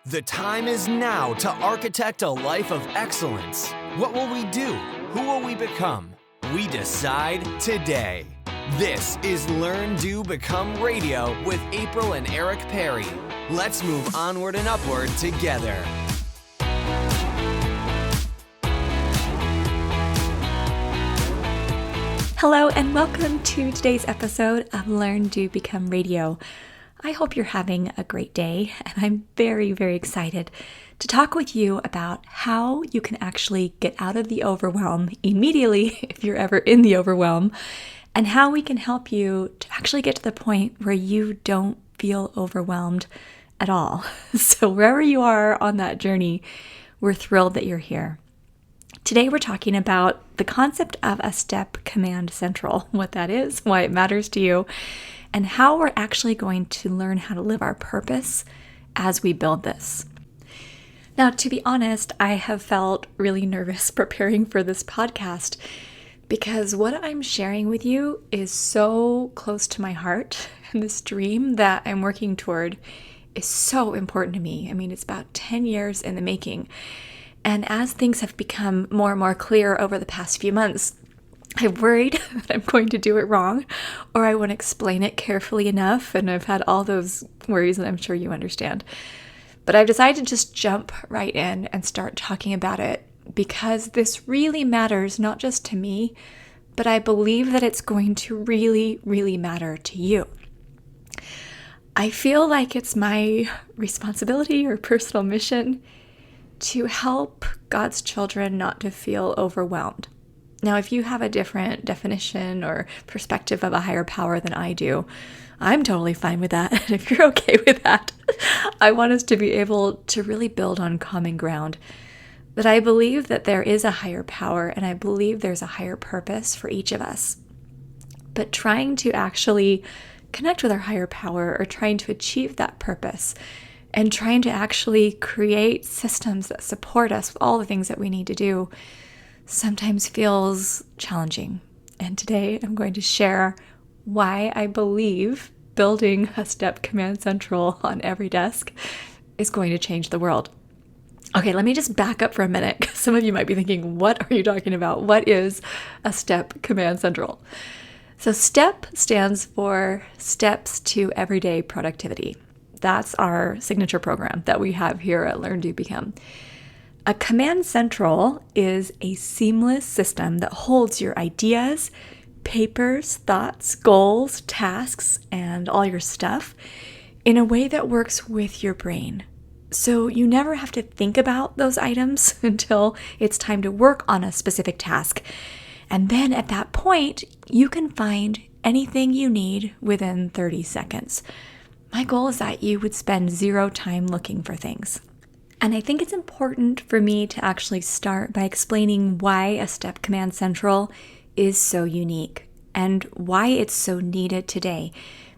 The time is now to architect a life of excellence. What will we do? Who will we become? We decide today. This is Learn, Do, Become Radio with April and Eric Perry. Let's move onward and upward together. Hello and welcome to today's episode of Learn, Do, Become Radio. I hope you're having a great day, and I'm very, very excited to talk with you about how you can actually get out of the overwhelm immediately if you're ever in the overwhelm, and how we can help you to actually get to the point where you don't feel overwhelmed at all. So wherever you are on that journey, we're thrilled that you're here. Today we're talking about the concept of a step command central, what that is, why it matters to you, and how we're actually going to learn how to live our purpose as we build this. Now, to be honest, I have felt really nervous preparing for this podcast because what I'm sharing with you is so close to my heart, and this dream that I'm working toward is so important to me. I mean, it's about 10 years in the making. And as things have become more and more clear over the past few months, I'm worried that I'm going to do it wrong, or I won't explain it carefully enough, and I've had all those worries that I'm sure you understand. But I've decided to just jump right in and start talking about it because this really matters, not just to me, but I believe that it's going to really, really matter to you. I feel like it's my responsibility or personal mission to help God's children not to feel overwhelmed. Now, if you have a different definition or perspective of a higher power than I do, I'm totally fine with that. And if you're okay with that, I want us to be able to really build on common ground. That I believe that there is a higher power, and I believe there's a higher purpose for each of us. But trying to actually connect with our higher power, or trying to achieve that purpose, and trying to actually create systems that support us with all the things that we need to do, sometimes feels challenging. And today I'm going to share why I believe building a step command central on every desk is going to change the world. Okay, let me just back up for a minute. Some of you might be thinking, what are you talking about? What is a step command central? So STEP stands for Steps to Everyday Productivity. That's our signature program that we have here at Learn, Do, Become. A command central is a seamless system that holds your ideas, papers, thoughts, goals, tasks, and all your stuff in a way that works with your brain. So you never have to think about those items until it's time to work on a specific task. And then at that point, you can find anything you need within 30 seconds. My goal is that you would spend zero time looking for things. And I think it's important for me to actually start by explaining why a step command central is so unique and why it's so needed today.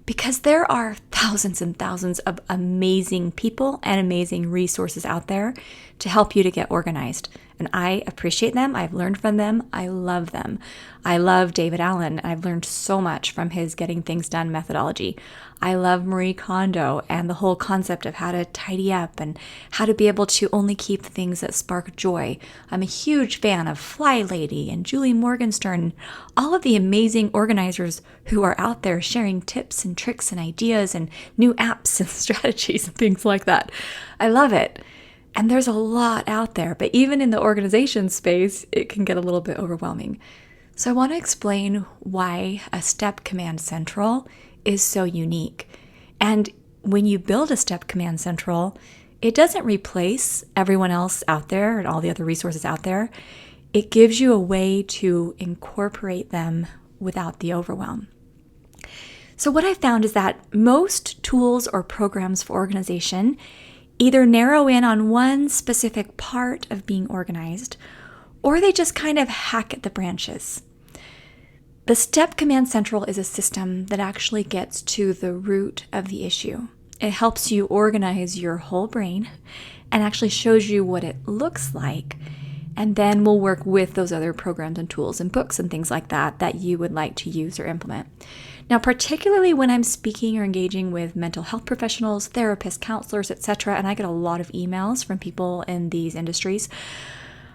Because there are thousands and thousands of amazing people and amazing resources out there to help you to get organized. And I appreciate them. I've learned from them. I love them. I love David Allen. I've learned so much from his Getting Things Done methodology. I love Marie Kondo and the whole concept of how to tidy up and how to be able to only keep the things that spark joy. I'm a huge fan of Fly Lady and Julie Morgenstern, all of the amazing organizers who are out there sharing tips and tricks and ideas and new apps and strategies and things like that. I love it. And there's a lot out there, but even in the organization space, it can get a little bit overwhelming. So I want to explain why a step command central is so unique. And when you build a step command central, it doesn't replace everyone else out there and all the other resources out there. It gives you a way to incorporate them without the overwhelm. So what I found is that most tools or programs for organization either narrow in on one specific part of being organized, or they just kind of hack at the branches. The Step Command Central is a system that actually gets to the root of the issue. It helps you organize your whole brain and actually shows you what it looks like, and then we'll work with those other programs and tools and books and things like that that you would like to use or implement. Now, particularly when I'm speaking or engaging with mental health professionals, therapists, counselors, etc., and I get a lot of emails from people in these industries,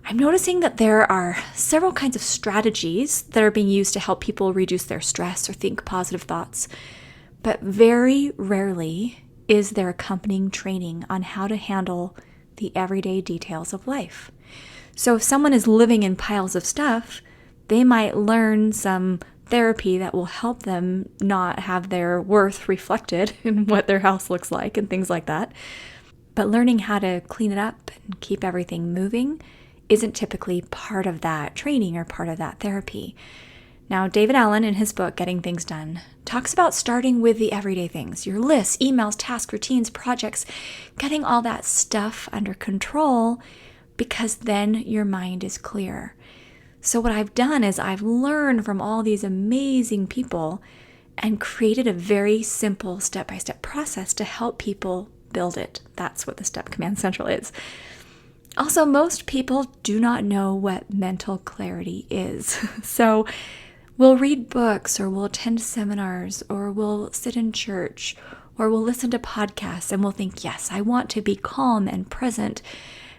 I'm noticing that there are several kinds of strategies that are being used to help people reduce their stress or think positive thoughts. But very rarely is there accompanying training on how to handle the everyday details of life. So if someone is living in piles of stuff, they might learn some therapy that will help them not have their worth reflected in what their house looks like and things like that. But learning how to clean it up and keep everything moving isn't typically part of that training or part of that therapy. Now, David Allen, in his book, Getting Things Done, talks about starting with the everyday things, your lists, emails, tasks, routines, projects, getting all that stuff under control, because then your mind is clear. So what I've done is I've learned from all these amazing people and created a very simple step-by-step process to help people build it. That's what the Step Command Central is. Also, most people do not know what mental clarity is. So we'll read books, or we'll attend seminars, or we'll sit in church, or we'll listen to podcasts, and we'll think, yes, I want to be calm and present,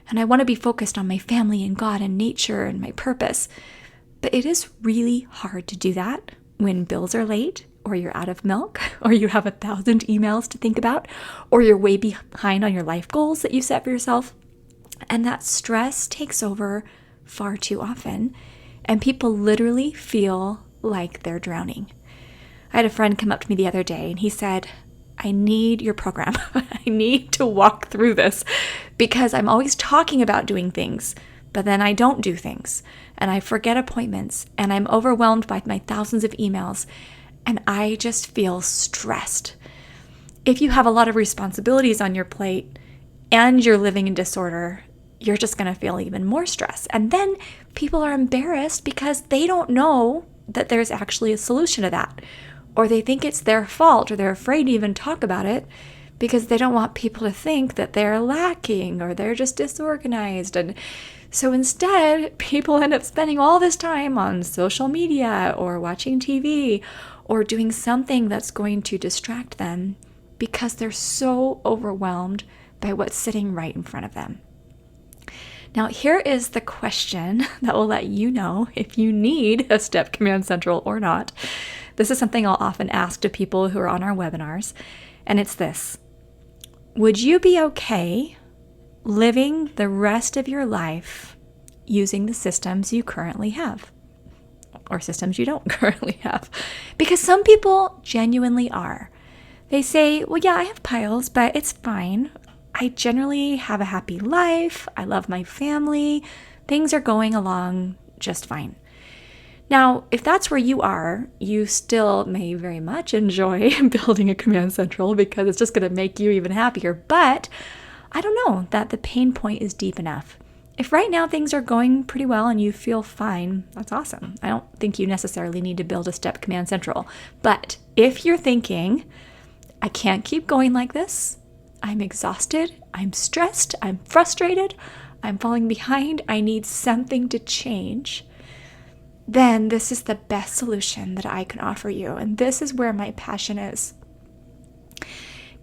and I want to be focused on my family and God and nature and my purpose. But it is really hard to do that when bills are late, or you're out of milk, or you have 1,000 emails to think about, or you're way behind on your life goals that you set for yourself. And that stress takes over far too often, and people literally feel like they're drowning. I had a friend come up to me the other day and he said, I need your program. I need to walk through this because I'm always talking about doing things, but then I don't do things and I forget appointments and I'm overwhelmed by my thousands of emails and I just feel stressed. If you have a lot of responsibilities on your plate and you're living in disorder, you're just going to feel even more stress. And then people are embarrassed because they don't know that there's actually a solution to that. Or they think it's their fault, or they're afraid to even talk about it because they don't want people to think that they're lacking or they're just disorganized. And so instead, people end up spending all this time on social media or watching TV or doing something that's going to distract them because they're so overwhelmed by what's sitting right in front of them. Now, here is the question that will let you know if you need a Step Command Central or not. This is something I'll often ask to people who are on our webinars, and it's this. Would you be okay living the rest of your life using the systems you currently have? Or systems you don't currently have? Because some people genuinely are. They say, well, yeah, I have piles, but it's fine. I generally have a happy life. I love my family. Things are going along just fine. Now, if that's where you are, you still may very much enjoy building a command central because it's just going to make you even happier. But I don't know that the pain point is deep enough. If right now things are going pretty well and you feel fine, that's awesome. I don't think you necessarily need to build a Step Command Central. But if you're thinking, I can't keep going like this, I'm exhausted, I'm stressed, I'm frustrated, I'm falling behind, I need something to change, then this is the best solution that I can offer you. And this is where my passion is.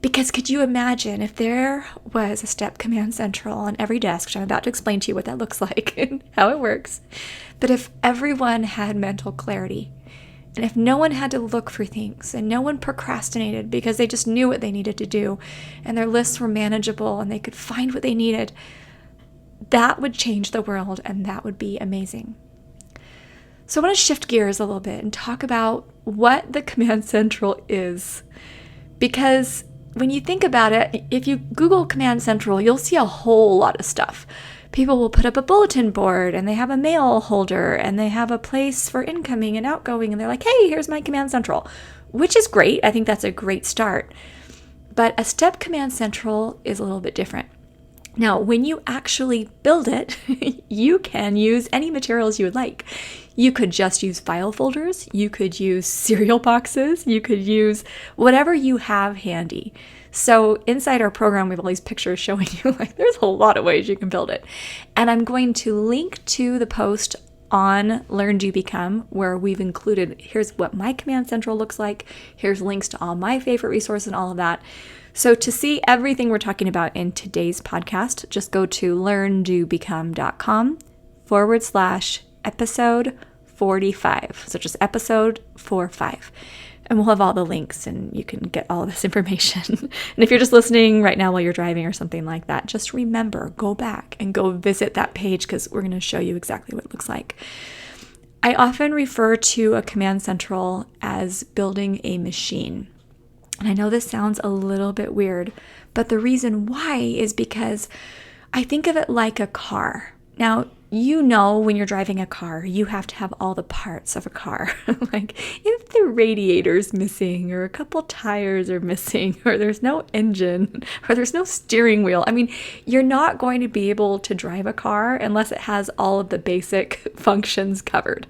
Because could you imagine if there was a Step Command Central on every desk, which I'm about to explain to you what that looks like and how it works, but if everyone had mental clarity, and if no one had to look for things and no one procrastinated because they just knew what they needed to do and their lists were manageable and they could find what they needed, that would change the world and that would be amazing. So I want to shift gears a little bit and talk about what the Command Central is. Because when you think about it, if you Google Command Central, you'll see a whole lot of stuff. People will put up a bulletin board and they have a mail holder and they have a place for incoming and outgoing and they're like, hey, here's my Command Central, which is great. I think that's a great start. But a Step Command Central is a little bit different. Now, when you actually build it, you can use any materials you would like. You could just use file folders. You could use cereal boxes. You could use whatever you have handy. So inside our program, we have all these pictures showing you like there's a lot of ways you can build it. And I'm going to link to the post on Learn, Do, Become, where we've included, here's what my Command Central looks like, here's links to all my favorite resources and all of that. So to see everything we're talking about in today's podcast, just go to learndobecome.com/episode 45. So just episode 45. And we'll have all the links and you can get all of this information. And if you're just listening right now while you're driving or something like that, just remember, go back and go visit that page because we're going to show you exactly what it looks like. I often refer to a Command Central as building a machine. And I know this sounds a little bit weird, but the reason why is because I think of it like a car. Now, you know, when you're driving a car, you have to have all the parts of a car. Like if the radiator's missing or a couple tires are missing or there's no engine or there's no steering wheel. I mean, you're not going to be able to drive a car unless it has all of the basic functions covered.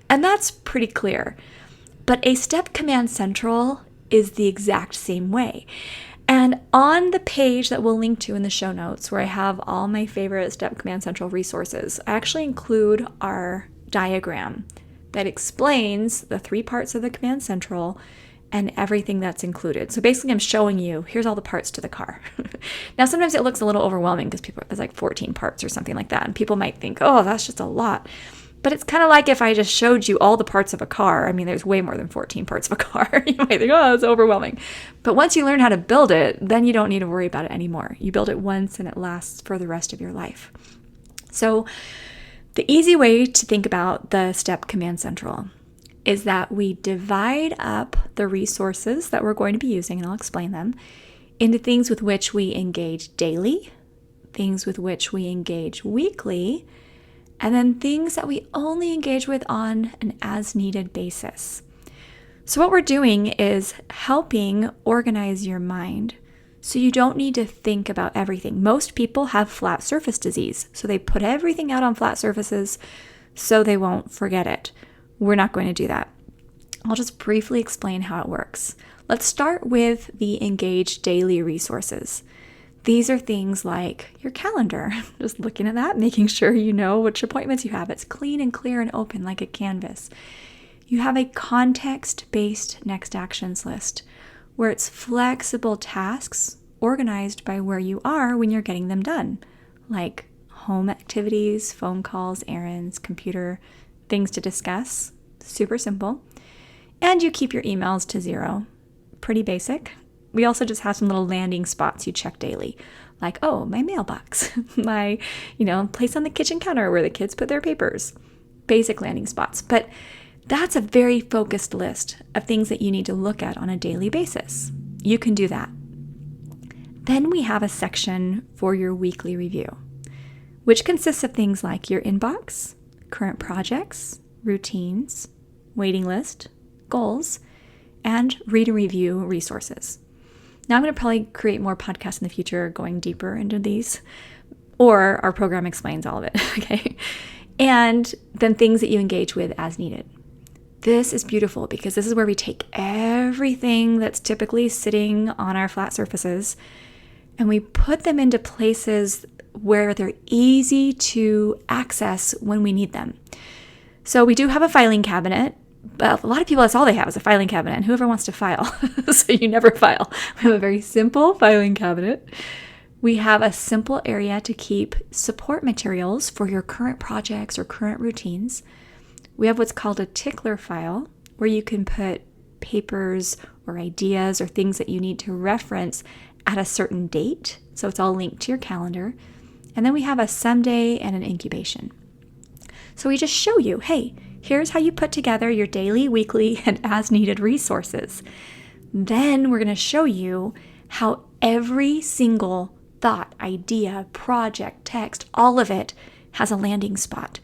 And that's pretty clear. But a Step Command Central is the exact same way. And on the page that we'll link to in the show notes, where I have all my favorite Step Command Central resources, I actually include our diagram that explains the 3 parts of the Command Central and everything that's included. So basically I'm showing you, here's all the parts to the car. Now, sometimes it looks a little overwhelming because there's like 14 parts or something like that. And people might think, oh, that's just a lot. But it's kind of like if I just showed you all the parts of a car. I mean, there's way more than 14 parts of a car. You might think, oh, it's overwhelming. But once you learn how to build it, then you don't need to worry about it anymore. You build it once and it lasts for the rest of your life. So the easy way to think about the Step Command Central is that we divide up the resources that we're going to be using, and I'll explain them, into things with which we engage daily, things with which we engage weekly, and then things that we only engage with on an as-needed basis. So what we're doing is helping organize your mind so you don't need to think about everything. Most people have flat surface disease, so they put everything out on flat surfaces so they won't forget it. We're not going to do that. I'll just briefly explain how it works. Let's start with the Engage Daily resources. These are things like your calendar, just looking at that, making sure you know which appointments you have. It's clean and clear and open like a canvas. You have a context-based next actions list where it's flexible tasks organized by where you are when you're getting them done, like home activities, phone calls, errands, computer, things to discuss. Super simple. And you keep your emails to 0. Pretty basic. We also just have some little landing spots you check daily, like, oh, my mailbox, my, place on the kitchen counter where the kids put their papers. Basic landing spots. But that's a very focused list of things that you need to look at on a daily basis. You can do that. Then we have a section for your weekly review, which consists of things like your inbox, current projects, routines, waiting list, goals, and read and review resources. Now, I'm going to probably create more podcasts in the future going deeper into these, or our program explains all of it, okay? And then things that you engage with as needed. This is beautiful because this is where we take everything that's typically sitting on our flat surfaces and we put them into places where they're easy to access when we need them. So we do have a filing cabinet. But a lot of people, that's all they have is a filing cabinet, and whoever wants to file. So you never file. We have a very simple filing cabinet. We have a simple area to keep support materials for your current projects or current routines. We have what's called a tickler file, where you can put papers or ideas or things that you need to reference at a certain date. So it's all linked to your calendar. And then we have a someday and an incubation. So we just show you, hey, here's how you put together your daily, weekly, and as-needed resources. Then we're going to show you how every single thought, idea, project, text, all of it has a landing spot.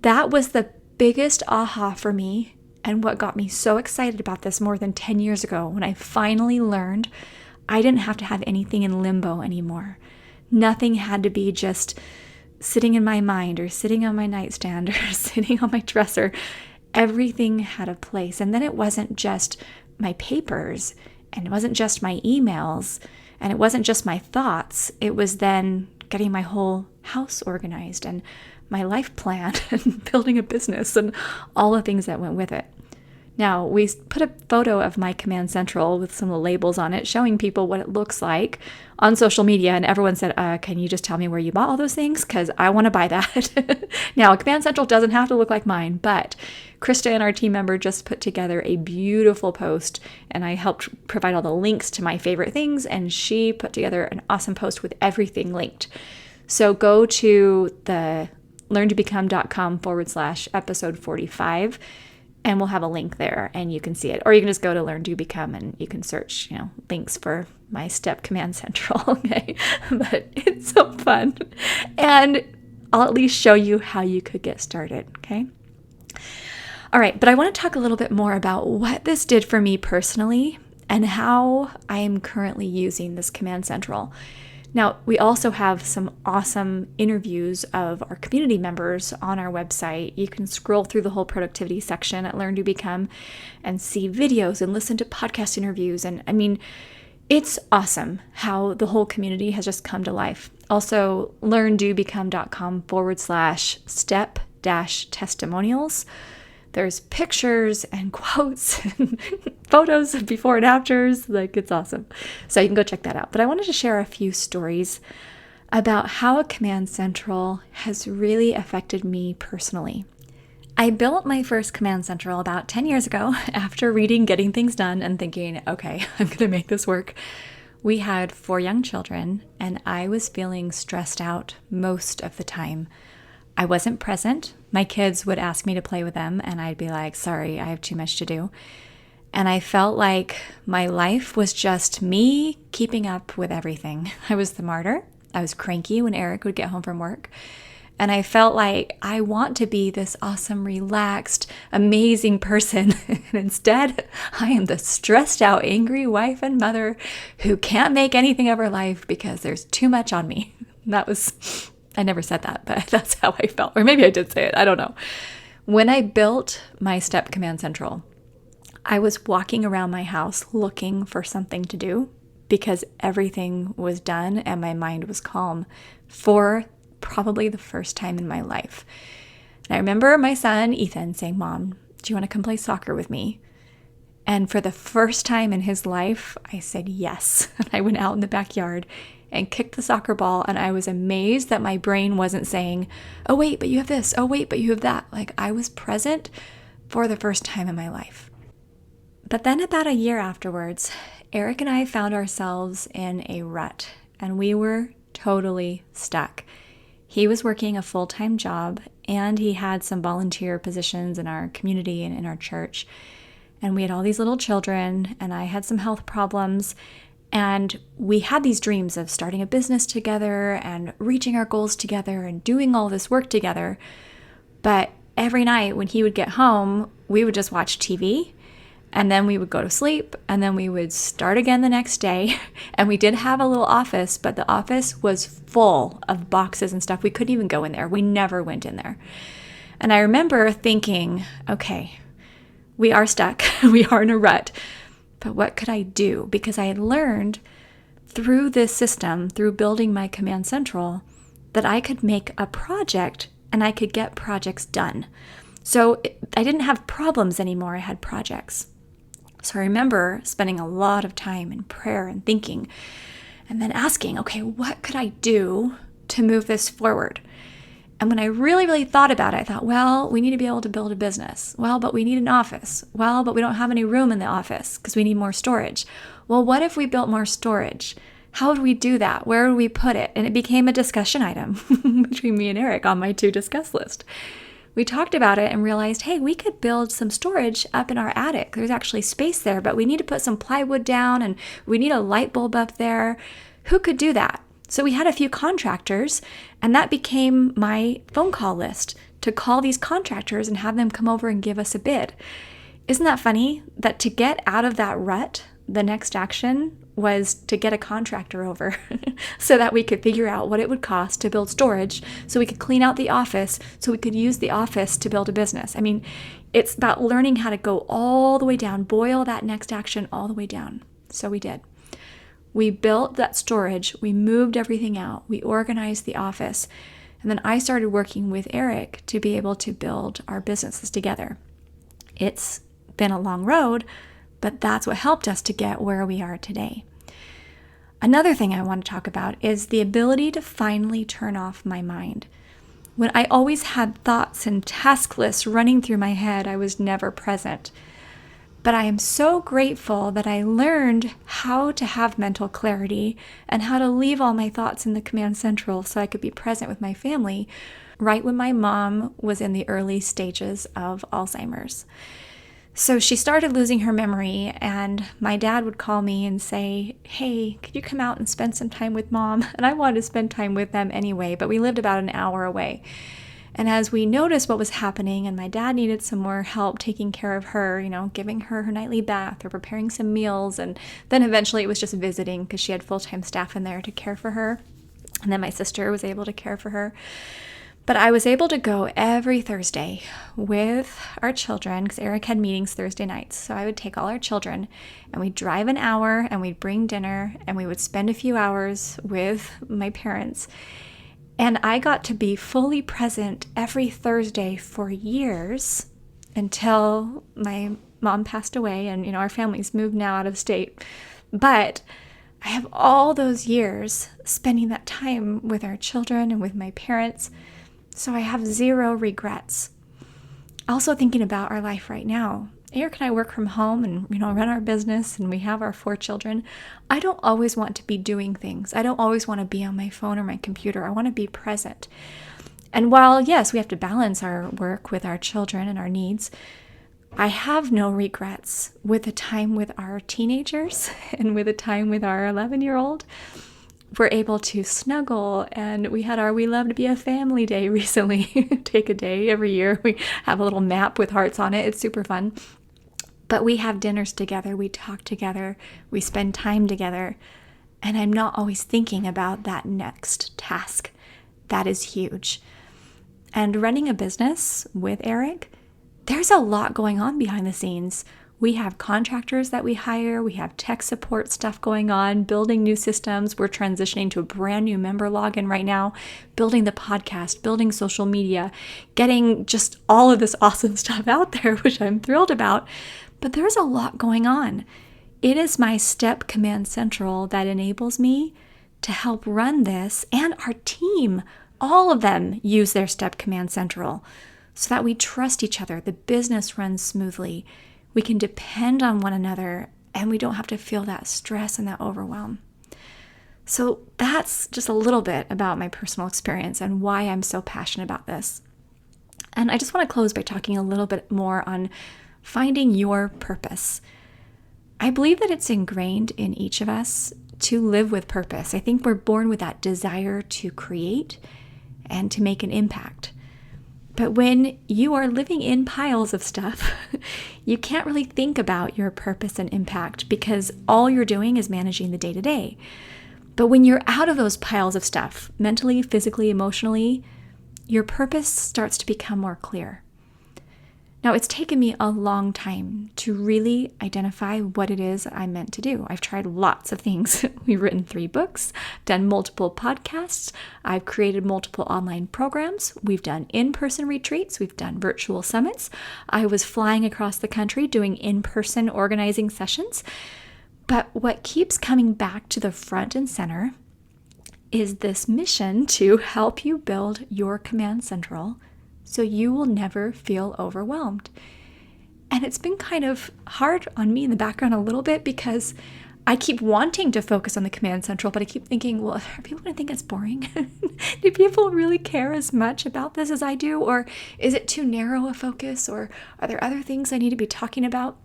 That was the biggest aha for me and what got me so excited about this more than 10 years ago when I finally learned I didn't have to have anything in limbo anymore. Nothing had to be just sitting in my mind or sitting on my nightstand or sitting on my dresser. Everything had a place. And then it wasn't just my papers and it wasn't just my emails and it wasn't just my thoughts. It was then getting my whole house organized and my life plan and building a business and all the things that went with it. Now, we put a photo of my Command Central with some labels on it showing people what it looks like on social media, and everyone said, can you just tell me where you bought all those things? Because I want to buy that. Now, Command Central doesn't have to look like mine, but Krista and our team member just put together a beautiful post, and I helped provide all the links to my favorite things, and she put together an awesome post with everything linked. So go to the learntobecome.com/episode 45, and we'll have a link there and you can see it. Or you can just go to Learn to Become and you can search, links for my step Command Central. Okay. But it's so fun. And I'll at least show you how you could get started. Okay. All right. But I want to talk a little bit more about what this did for me personally and how I am currently using this Command Central. Now, we also have some awesome interviews of our community members on our website. You can scroll through the whole productivity section at Learn to Become and see videos and listen to podcast interviews. And I mean, it's awesome how the whole community has just come to life. Also, learntobecome.com/step-testimonials. There's pictures and quotes and photos of before and afters. Like, it's awesome. So you can go check that out. But I wanted to share a few stories about how a Command Central has really affected me personally. I built my first Command Central about 10 years ago after reading Getting Things Done and thinking, okay, I'm going to make this work. We had 4 young children, and I was feeling stressed out most of the time. I wasn't present. My kids would ask me to play with them, and I'd be like, sorry, I have too much to do. And I felt like my life was just me keeping up with everything. I was the martyr. I was cranky when Eric would get home from work. And I felt like I want to be this awesome, relaxed, amazing person. And instead, I am the stressed out, angry wife and mother who can't make anything of her life because there's too much on me. I never said that, but that's how I felt. Or maybe I did say it. I don't know. When I built my Step Command Central, I was walking around my house looking for something to do because everything was done and my mind was calm for probably the first time in my life. And I remember my son, Ethan, saying, Mom, do you want to come play soccer with me? And for the first time in his life, I said yes. And I went out in the backyard and kicked the soccer ball, and I was amazed that my brain wasn't saying, oh wait, but you have this, oh wait, but you have that. Like, I was present for the first time in my life. But then about a year afterwards, Eric and I found ourselves in a rut, and we were totally stuck. He was working a full-time job, and he had some volunteer positions in our community and in our church. And we had all these little children, and I had some health problems. And we had these dreams of starting a business together and reaching our goals together and doing all this work together. But every night when he would get home, we would just watch TV, and then we would go to sleep, and then we would start again the next day. And we did have a little office, but the office was full of boxes and stuff. We couldn't even go in there. We never went in there. And I remember thinking, okay, we are stuck. We are in a rut. But what could I do? Because I had learned through this system, through building my Command Central, that I could make a project and I could get projects done. So I didn't have problems anymore. I had projects. So I remember spending a lot of time in prayer and thinking, and then asking, okay, what could I do to move this forward? And when I really, really thought about it, I thought, well, we need to be able to build a business. Well, but we need an office. Well, but we don't have any room in the office because we need more storage. Well, what if we built more storage? How would we do that? Where would we put it? And it became a discussion item between me and Eric on my to discuss list. We talked about it and realized, hey, we could build some storage up in our attic. There's actually space there, but we need to put some plywood down and we need a light bulb up there. Who could do that? So we had a few contractors, and that became my phone call list to call these contractors and have them come over and give us a bid. Isn't that funny that to get out of that rut, the next action was to get a contractor over so that we could figure out what it would cost to build storage, so we could clean out the office, so we could use the office to build a business. I mean, it's about learning how to go all the way down, boil that next action all the way down. So we did. We built that storage, we moved everything out, we organized the office, and then I started working with Eric to be able to build our businesses together. It's been a long road, but that's what helped us to get where we are today. Another thing I want to talk about is the ability to finally turn off my mind. When I always had thoughts and task lists running through my head, I was never present. But I am so grateful that I learned how to have mental clarity and how to leave all my thoughts in the command central so I could be present with my family right when my mom was in the early stages of Alzheimer's. So she started losing her memory, and my dad would call me and say, "Hey, could you come out and spend some time with Mom?" And I wanted to spend time with them anyway, but we lived about an hour away. And as we noticed what was happening, and my dad needed some more help taking care of her, giving her her nightly bath or preparing some meals, and then eventually it was just visiting because she had full-time staff in there to care for her. And then my sister was able to care for her. But I was able to go every Thursday with our children because Eric had meetings Thursday nights. So I would take all our children and we'd drive an hour and we'd bring dinner and we would spend a few hours with my parents. And I got to be fully present every Thursday for years until my mom passed away and, our family's moved now out of state. But I have all those years spending that time with our children and with my parents. So I have zero regrets. Also thinking about our life right now. Eric and I work from home and, run our business, and we have our 4 children. I don't always want to be doing things. I don't always want to be on my phone or my computer. I want to be present. And while, yes, we have to balance our work with our children and our needs, I have no regrets with the time with our teenagers and with the time with our 11-year-old. We're able to snuggle, and we had our We Love to Be a Family Day recently. Take a day every year. We have a little map with hearts on it. It's super fun. But we have dinners together. We talk together. We spend time together. And I'm not always thinking about that next task. That is huge. And running a business with Eric, there's a lot going on behind the scenes. We have contractors that we hire. We have tech support stuff going on, building new systems. We're transitioning to a brand new member login right now, building the podcast, building social media, getting just all of this awesome stuff out there, which I'm thrilled about. But there's a lot going on. It is my STEP Command Central that enables me to help run this, and our team, all of them use their STEP Command Central so that we trust each other. The business runs smoothly. We can depend on one another, and we don't have to feel that stress and that overwhelm. So that's just a little bit about my personal experience and why I'm so passionate about this. And I just want to close by talking a little bit more on finding your purpose. I believe that it's ingrained in each of us to live with purpose. I think we're born with that desire to create and to make an impact. But when you are living in piles of stuff, you can't really think about your purpose and impact because all you're doing is managing the day-to-day. But when you're out of those piles of stuff, mentally, physically, emotionally, your purpose starts to become more clear. Now, it's taken me a long time to really identify what it is I'm meant to do. I've tried lots of things. We've written 3 books, done multiple podcasts. I've created multiple online programs. We've done in-person retreats. We've done virtual summits. I was flying across the country doing in-person organizing sessions. But what keeps coming back to the front and center is this mission to help you build your command central so you will never feel overwhelmed. And it's been kind of hard on me in the background a little bit because I keep wanting to focus on the command central, but I keep thinking, well, are people going to think it's boring? Do people really care as much about this as I do? Or is it too narrow a focus? Or are there other things I need to be talking about?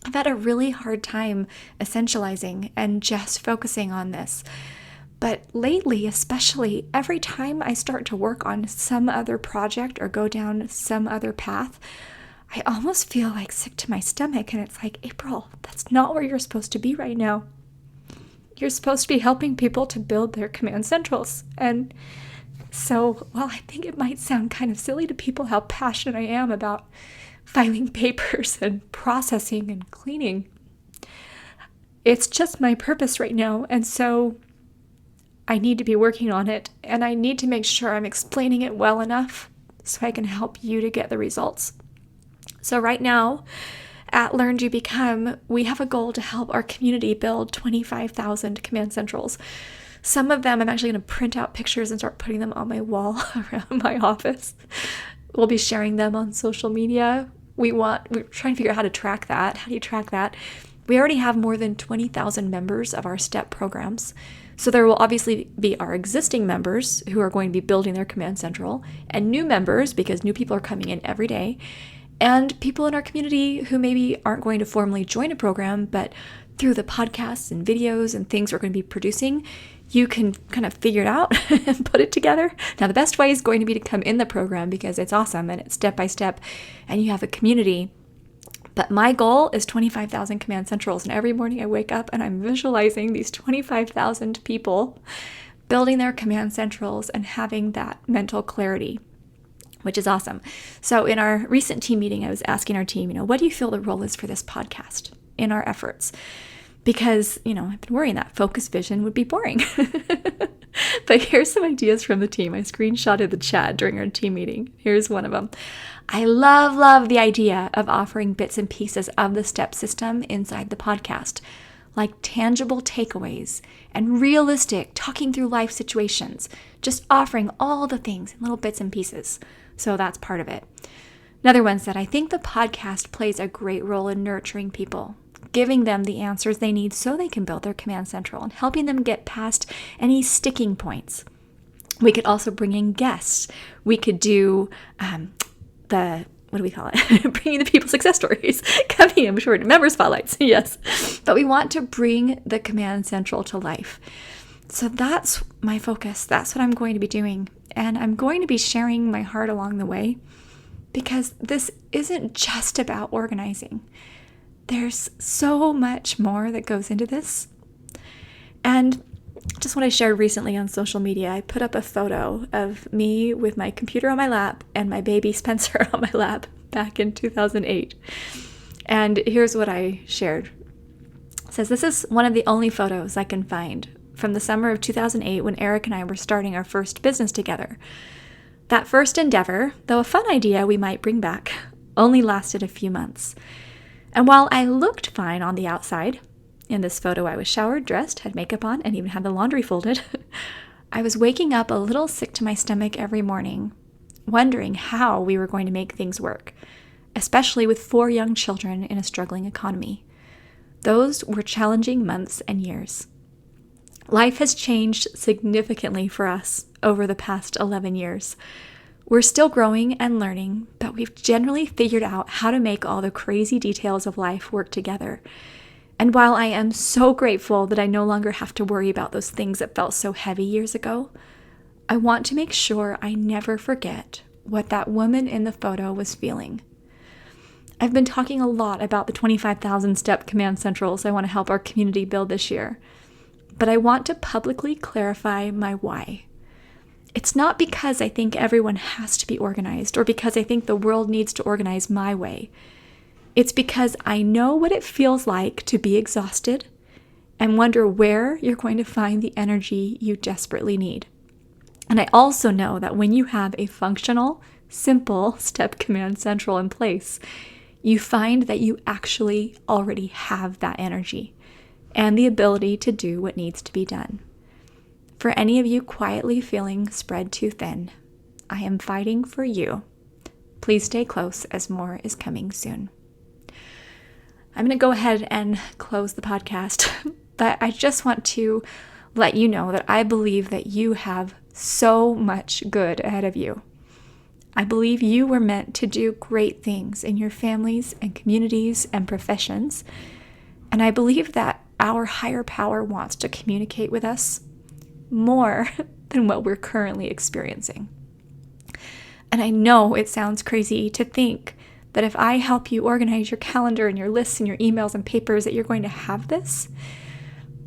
I've had a really hard time essentializing and just focusing on this. But lately, especially, every time I start to work on some other project or go down some other path, I almost feel like sick to my stomach. And it's like, April, that's not where you're supposed to be right now. You're supposed to be helping people to build their command centrals. And so, while I think it might sound kind of silly to people how passionate I am about filing papers and processing and cleaning, It's just my purpose right now. And so I need to be working on it, and I need to make sure I'm explaining it well enough so I can help you to get the results. So right now at Learn Do Become, we have a goal to help our community build 25,000 Command Centrals. Some of them I'm actually going to print out pictures and start putting them on my wall around my office. We'll be sharing them on social media. We're trying to figure out how to track that. How do you track that? We already have more than 20,000 members of our STEP programs. So there will obviously be our existing members who are going to be building their Command Central, and new members because new people are coming in every day, and people in our community who maybe aren't going to formally join a program, but through the podcasts and videos and things we're going to be producing, you can kind of figure it out and put it together. Now, the best way is going to be to come in the program because it's awesome and it's step by step and you have a community. But my goal is 25,000 Command Centrals. And every morning I wake up and I'm visualizing these 25,000 people building their Command Centrals and having that mental clarity, which is awesome. So in our recent team meeting, I was asking our team, what do you feel the role is for this podcast in our efforts? Because, I've been worrying that focused vision would be boring. But here's some ideas from the team. I screenshotted the chat during our team meeting. Here's one of them. I love the idea of offering bits and pieces of the STEP system inside the podcast, like tangible takeaways and realistic talking through life situations, just offering all the things in little bits and pieces. So that's part of it. Another one said, I think the podcast plays a great role in nurturing people, giving them the answers they need so they can build their Command Central and helping them get past any sticking points. We could also bring in guests. We could do bringing the people success stories, coming in short member spotlights, yes. But we want to bring the Command Central to life. So that's my focus. That's what I'm going to be doing. And I'm going to be sharing my heart along the way because this isn't just about organizing. There's so much more that goes into this. And just what I shared recently on social media, I put up a photo of me with my computer on my lap and my baby Spencer on my lap back in 2008. And here's what I shared. It says, this is one of the only photos I can find from the summer of 2008 when Eric and I were starting our first business together. That first endeavor, though a fun idea we might bring back, only lasted a few months. And while I looked fine on the outside, in this photo I was showered, dressed, had makeup on, and even had the laundry folded, I was waking up a little sick to my stomach every morning, wondering how we were going to make things work, especially with 4 young children in a struggling economy. Those were challenging months and years. Life has changed significantly for us over the past 11 years. We're still growing and learning, but we've generally figured out how to make all the crazy details of life work together. And while I am so grateful that I no longer have to worry about those things that felt so heavy years ago, I want to make sure I never forget what that woman in the photo was feeling. I've been talking a lot about the 25,000 step Command Centrals I want to help our community build this year, but I want to publicly clarify my why. It's not because I think everyone has to be organized or because I think the world needs to organize my way. It's because I know what it feels like to be exhausted and wonder where you're going to find the energy you desperately need. And I also know that when you have a functional, simple STEP Command Central in place, you find that you actually already have that energy and the ability to do what needs to be done. For any of you quietly feeling spread too thin, I am fighting for you. Please stay close as more is coming soon. I'm going to go ahead and close the podcast, but I just want to let you know that I believe that you have so much good ahead of you. I believe you were meant to do great things in your families and communities and professions, and I believe that our higher power wants to communicate with us more than what we're currently experiencing. And I know it sounds crazy to think that if I help you organize your calendar and your lists and your emails and papers that you're going to have this,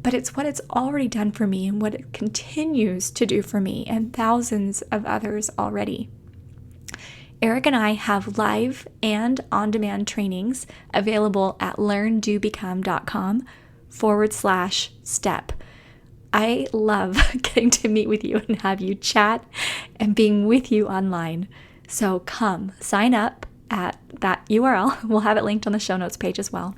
but it's what it's already done for me and what it continues to do for me and thousands of others already. Eric and I have live and on-demand trainings available at learndobecome.com /step. I love getting to meet with you and have you chat and being with you online. So come sign up at that URL. We'll have it linked on the show notes page as well.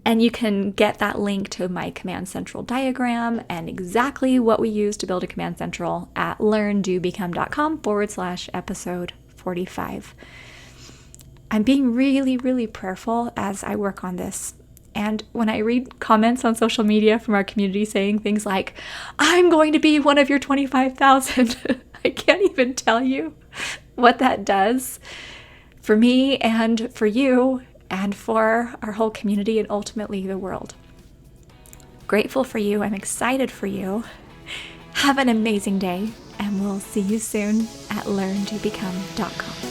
And you can get that link to my Command Central diagram and exactly what we use to build a Command Central at learndobecome.com /episode 45. I'm being really, really prayerful as I work on this. And when I read comments on social media from our community saying things like, I'm going to be one of your 25,000, I can't even tell you what that does for me and for you and for our whole community and ultimately the world. Grateful for you. I'm excited for you. Have an amazing day, and we'll see you soon at learndobecome.com.